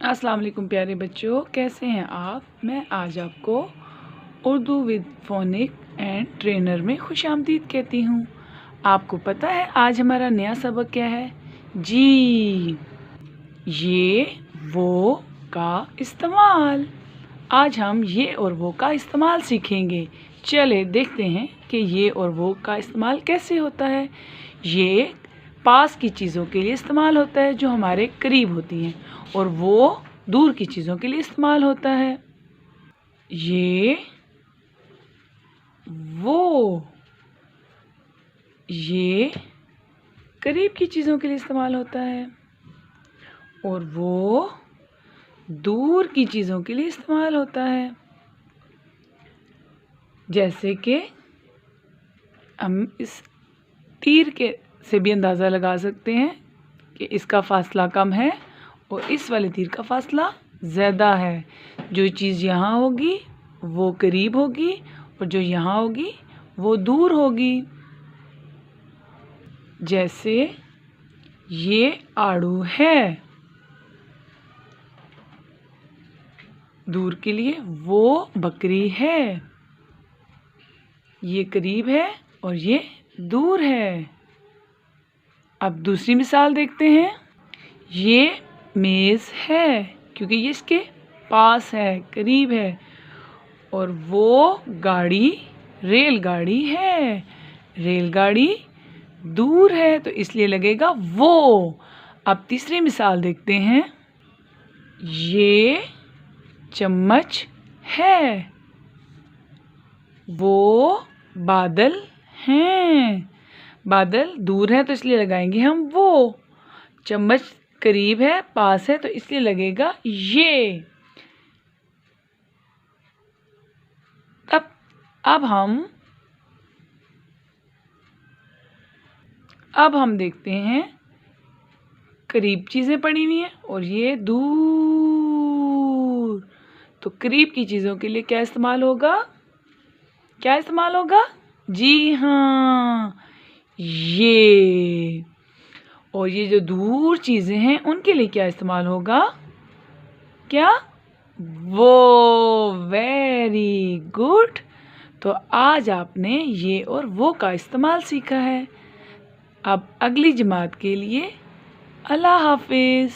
अस्सलाम वालेकुम प्यारे बच्चों, कैसे हैं आप। मैं आज आपको Urdu with phonic and trainer में खुशामदीद कहती हूँ। आपको पता है आज हमारा नया सबक क्या है? जी, ये वो का इस्तेमाल। आज हम ये और वो का इस्तेमाल सीखेंगे। चले देखते हैं कि ये और वो का इस्तेमाल कैसे होता है। ये पास की चीज़ों के लिए इस्तेमाल होता है जो हमारे करीब होती हैं, और वो दूर की चीज़ों के लिए इस्तेमाल होता है। ये वो, ये करीब की चीज़ों के लिए इस्तेमाल होता है, और वो दूर की चीज़ों के लिए इस्तेमाल होता है। जैसे कि हम इस तीर के से भी अंदाज़ा लगा सकते हैं कि इसका फासला कम है और इस वाले तीर का फासला ज़्यादा है। जो चीज़ यहाँ होगी वो करीब होगी और जो यहाँ होगी वो दूर होगी। जैसे ये आड़ू है, दूर के लिए वो बकरी है। ये करीब है और ये दूर है। अब दूसरी मिसाल देखते हैं। ये मेज़ है क्योंकि ये इसके पास है, करीब है, और वो गाड़ी रेलगाड़ी है। रेलगाड़ी दूर है तो इसलिए लगेगा वो। अब तीसरी मिसाल देखते हैं। ये चम्मच है, वो बादल हैं। बादल दूर है तो इसलिए लगाएंगे हम वो। चम्मच करीब है, पास है, तो इसलिए लगेगा ये। अब हम देखते हैं। करीब चीज़ें पड़ी हुई हैं और ये दूर। तो करीब की चीज़ों के लिए क्या इस्तेमाल होगा? क्या इस्तेमाल होगा? जी हाँ, ये। और ये जो दूर चीज़ें हैं उनके लिए क्या इस्तेमाल होगा? क्या? वो। Very good. तो आज आपने ये और वो का इस्तेमाल सीखा है। अब अगली जमात के लिए अल्लाह हाफिज़।